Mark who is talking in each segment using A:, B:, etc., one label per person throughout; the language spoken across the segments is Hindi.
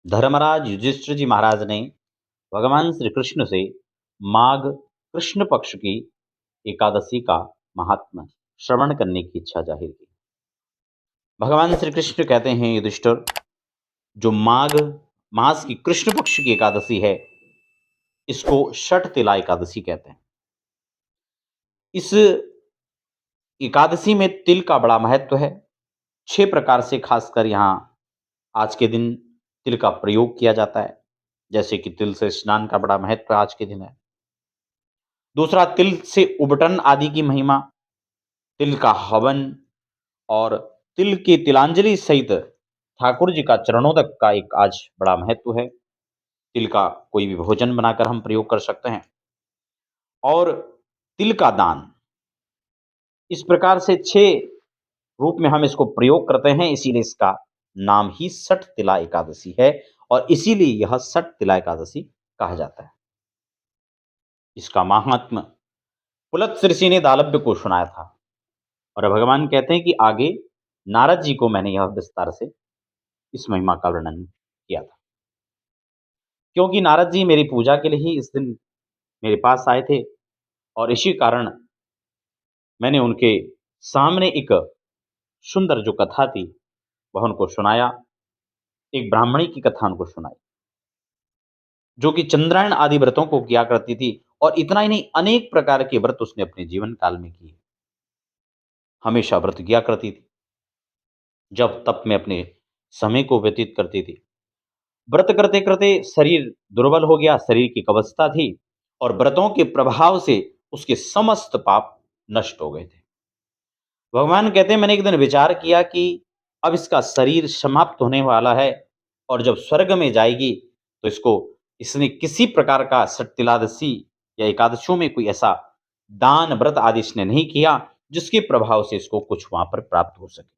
A: धर्मराज युधिष्ठिर जी महाराज ने भगवान श्री कृष्ण से माघ कृष्ण पक्ष की एकादशी का महात्म्य श्रवण करने की इच्छा जाहिर की। भगवान श्री कृष्ण कहते हैं, युधिष्ठिर, जो माघ मास की कृष्ण पक्ष की एकादशी है, इसको षठ तिला एकादशी कहते हैं। इस एकादशी में तिल का बड़ा महत्व है। 6 प्रकार से खासकर यहाँ आज के दिन तिल का प्रयोग किया जाता है। जैसे कि तिल से स्नान का बड़ा महत्व आज के दिन है। दूसरा, तिल से उबटन आदि की महिमा, तिल का हवन और तिल की तिलांजलि सहित ठाकुर जी का चरणोदक का एक आज बड़ा महत्व है। तिल का कोई भी भोजन बनाकर हम प्रयोग कर सकते हैं। और तिल का दान, इस प्रकार से 6 रूप में हम इसको प्रयोग करते हैं, इसीलिए इसका नाम ही षठ तिला एकादशी है और इसीलिए यह षठ तिला एकादशी कहा जाता है। इसका महात्म्य पुलत्स्य ऋषि ने दालभ्य को सुनाया था और भगवान कहते हैं कि आगे नारद जी को मैंने यह विस्तार से इस महिमा का वर्णन किया था, क्योंकि नारद जी मेरी पूजा के लिए ही इस दिन मेरे पास आए थे और इसी कारण मैंने उनके सामने एक सुंदर जो कथा थी वह उनको सुनाया। एक ब्राह्मणी की कथा उनको सुनाई, जो कि चंद्रायण आदि व्रतों को किया करती थी और इतना ही नहीं, अनेक प्रकार के व्रत उसने अपने जीवन काल में किए। हमेशा व्रत किया करती थी, जब तप में अपने समय को व्यतीत करती थी। व्रत करते करते शरीर दुर्बल हो गया, शरीर की एक अवस्था थी और व्रतों के प्रभाव से उसके समस्त पाप नष्ट हो गए थे। भगवान कहते हैं, मैंने एक दिन विचार किया कि अब इसका शरीर समाप्त होने वाला है और जब स्वर्ग में जाएगी तो इसने किसी प्रकार का षट्तिलादशी या एकादशियों में कोई ऐसा दान व्रत आदि इसने नहीं किया जिसके प्रभाव से इसको कुछ वहां पर प्राप्त हो सके।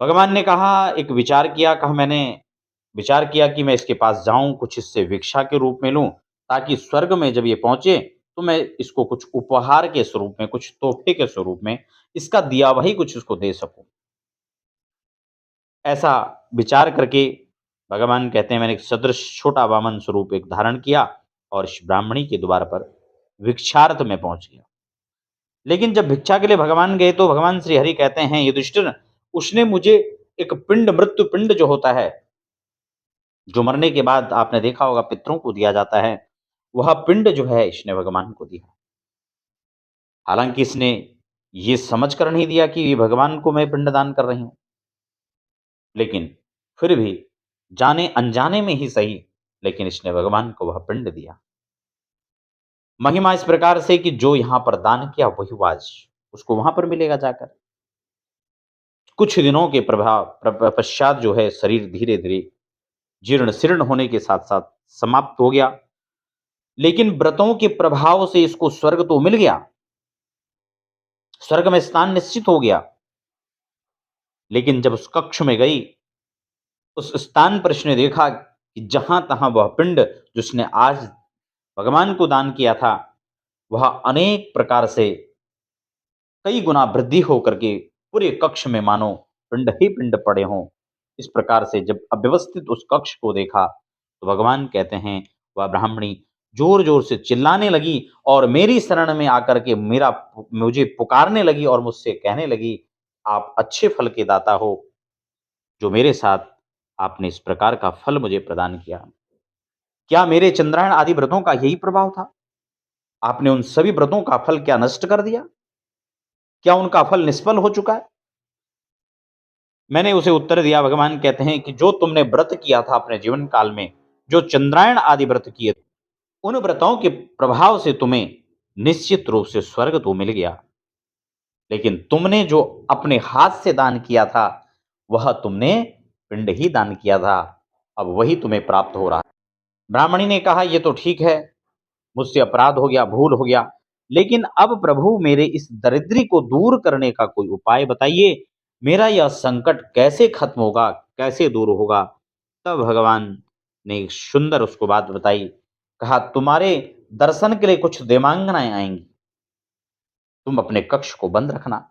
A: भगवान ने कहा, एक विचार किया, कहा मैंने विचार किया कि मैं इसके पास जाऊं, कुछ इससे भिक्षा के रूप में लूं, ताकि स्वर्ग में जब ये पहुंचे तो मैं इसको कुछ उपहार के स्वरूप में, कुछ तोहफे के स्वरूप में इसका दिया वही कुछ उसको दे सकूं। ऐसा विचार करके भगवान कहते हैं, मैंने एक सदृश छोटा वामन स्वरूप एक धारण किया और इस ब्राह्मणी के द्वार पर भिक्षार्थ में पहुंच गया। लेकिन जब भिक्षा के लिए भगवान गए तो भगवान श्री हरि कहते हैं, युधिष्ठिर, उसने मुझे एक पिंड, मृत्यु पिंड जो होता है, जो मरने के बाद आपने देखा होगा पितरों को दिया जाता है, वह पिंड जो है इसने भगवान को दिया। हालांकि इसने ये समझ कर नहीं दिया कि ये भगवान को मैं पिंड दान कर रही हूं, लेकिन फिर भी जाने अनजाने में ही सही, लेकिन इसने भगवान को वह पिंड दिया। महिमा इस प्रकार से कि जो यहां पर दान किया वही आज उसको वहां पर मिलेगा जाकर। कुछ दिनों के पश्चात जो है शरीर धीरे धीरे जीर्ण शीर्ण होने के साथ साथ समाप्त हो गया, लेकिन व्रतों के प्रभाव से इसको स्वर्ग तो मिल गया, स्वर्ग में स्थान निश्चित हो गया। लेकिन जब उस कक्ष में गई, उस स्थान पर इसने देखा कि जहां तहां वह पिंड जिसने आज भगवान को दान किया था, वह अनेक प्रकार से कई गुना वृद्धि होकर के पूरे कक्ष में मानो पिंड ही पिंड पड़े हों। इस प्रकार से जब अव्यवस्थित उस कक्ष को देखा तो भगवान कहते हैं, वह ब्राह्मणी जोर जोर से चिल्लाने लगी और मेरी शरण में आकर के मुझे पुकारने लगी और मुझसे कहने लगी, आप अच्छे फल के दाता हो, जो मेरे साथ आपने इस प्रकार का फल मुझे प्रदान किया। क्या मेरे चंद्रायण आदि व्रतों का यही प्रभाव था? आपने उन सभी व्रतों का फल क्या नष्ट कर दिया? क्या उनका फल निष्फल हो चुका है? मैंने उसे उत्तर दिया, भगवान कहते हैं कि जो तुमने व्रत किया था अपने जीवन काल में, जो चंद्रायण आदि व्रत किए, उन व्रतों के प्रभाव से तुम्हें निश्चित रूप से स्वर्ग तो मिल गया, लेकिन तुमने जो अपने हाथ से दान किया था वह तुमने पिंड ही दान किया था, अब वही तुम्हें प्राप्त हो रहा है। ब्राह्मणी ने कहा, ये तो ठीक है, मुझसे अपराध हो गया, भूल हो गया, लेकिन अब प्रभु मेरे इस दरिद्री को दूर करने का कोई उपाय बताइए, मेरा यह संकट कैसे खत्म होगा, कैसे दूर होगा। तब भगवान ने एक सुंदर उसको बात बताई, कहा, तुम्हारे दर्शन के लिए कुछ देवांगनाएं आएंगी, तुम अपने कक्ष को बंद रखना,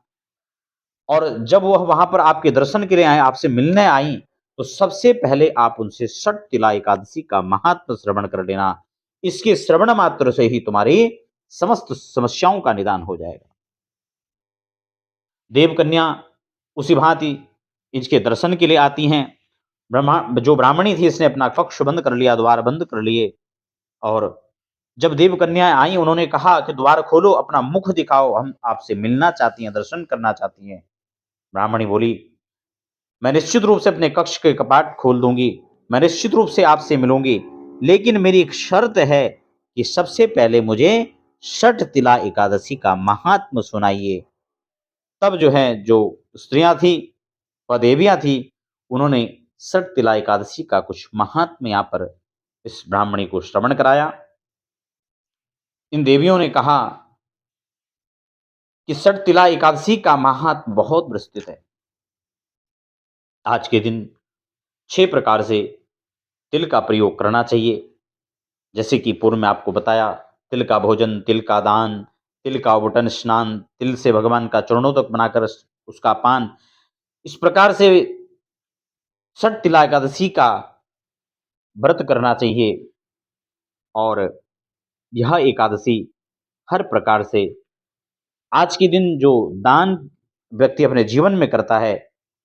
A: और जब वह वहां पर आपके दर्शन के लिए आए, आपसे मिलने आई, तो सबसे पहले आप उनसे षट तिला एकादशी का महात्म श्रवण कर लेना। इसके श्रवण मात्र से ही तुम्हारी समस्त समस्याओं का निदान हो जाएगा। देवकन्या उसी भांति इसके दर्शन के लिए आती हैं। जो ब्राह्मणी थी, इसने अपना कक्ष बंद कर लिया, द्वार बंद कर लिए। और जब देवकन्याएं आई, उन्होंने कहा कि द्वार खोलो, अपना मुख दिखाओ, हम आपसे मिलना चाहती हैं, दर्शन करना चाहती हैं। ब्राह्मणी बोली, मैं निश्चित रूप से अपने कक्ष के कपाट खोल दूंगी, मैं निश्चित रूप से आपसे मिलूंगी, लेकिन मेरी एक शर्त है कि सबसे पहले मुझे षट तिला एकादशी का महात्म सुनाइए। तब जो है, जो स्त्रियां थी व देवियां थी, उन्होंने षट तिला एकादशी का कुछ महात्म यहाँ पर इस ब्राह्मणी को श्रवण कराया। इन देवियों ने कहा कि षट तिला एकादशी का महात्म बहुत विस्तृत है। आज के दिन 6 प्रकार से तिल का प्रयोग करना चाहिए। जैसे कि पूर्व में आपको बताया, तिल का भोजन, तिल का दान, तिल का उबटन स्नान, तिल से भगवान का चरणों तक बनाकर उसका पान। इस प्रकार से षट तिला एकादशी का व्रत करना चाहिए। और यह एकादशी हर प्रकार से आज के दिन जो दान व्यक्ति अपने जीवन में करता है,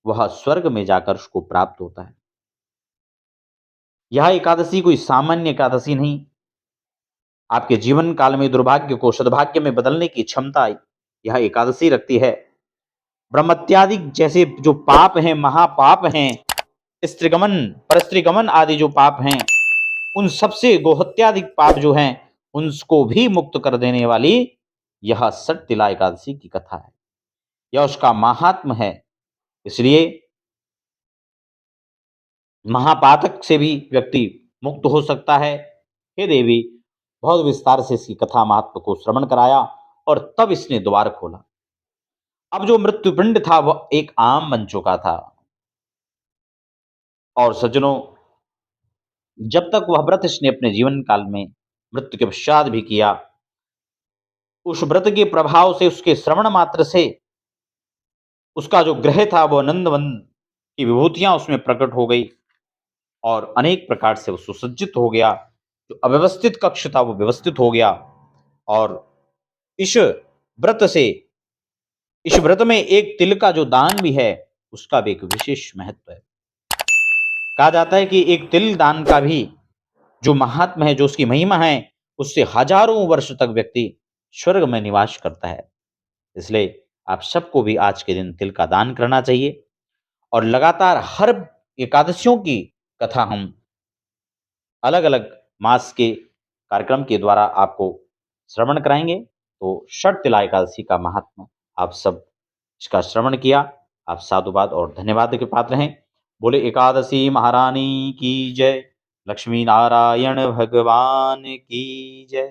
A: वह स्वर्ग में जाकर उसको प्राप्त होता है। यह एकादशी कोई सामान्य एकादशी नहीं। आपके जीवन काल में दुर्भाग्य को सद्भाग्य में बदलने की क्षमता यह एकादशी रखती है। ब्रह्मत्यादि जैसे जो पाप हैं, महापाप हैं, स्त्रीगमन, परस्त्रीगमन आदि जो पाप हैं, उन सबसे गोहत्यादिक पाप जो हैं, उनको भी मुक्त कर देने वाली यह षट तिला एकादशी की कथा है, यह उसका महात्म है। इसलिए महापातक से भी व्यक्ति मुक्त हो सकता है। हे देवी, बहुत विस्तार से इसकी कथा महात्म को श्रवण कराया और तब इसने द्वार खोला। अब जो मृत्युपिंड था वह एक आम बन चुका था। और सज्जनों, जब तक वह व्रत इसने अपने जीवन काल में मृत्यु के पश्चात भी किया, उस व्रत के प्रभाव से, उसके श्रवण मात्र से उसका जो ग्रह था वह नंदवन की विभूतियां उसमें प्रकट हो गई और अनेक प्रकार से वो सुसज्जित हो गया। जो अव्यवस्थित कक्ष था वो व्यवस्थित हो गया। और इस व्रत से, इस व्रत में एक तिल का जो दान भी है, उसका भी एक विशेष महत्व है। कहा जाता है कि एक तिल दान का भी जो महात्मा है, जो उसकी महिमा है, उससे हजारों वर्ष तक व्यक्ति स्वर्ग में निवास करता है। इसलिए आप सबको भी आज के दिन तिल का दान करना चाहिए। और लगातार हर एकादशियों की कथा हम अलग अलग मास के कार्यक्रम के द्वारा आपको श्रवण कराएंगे। तो षट तिला एकादशी का महात्मा आप सब इसका श्रवण किया, आप साधुवाद और धन्यवाद के पात्र हैं। बोले एकादशी महारानी की जय, लक्ष्मी नारायण भगवान की जय।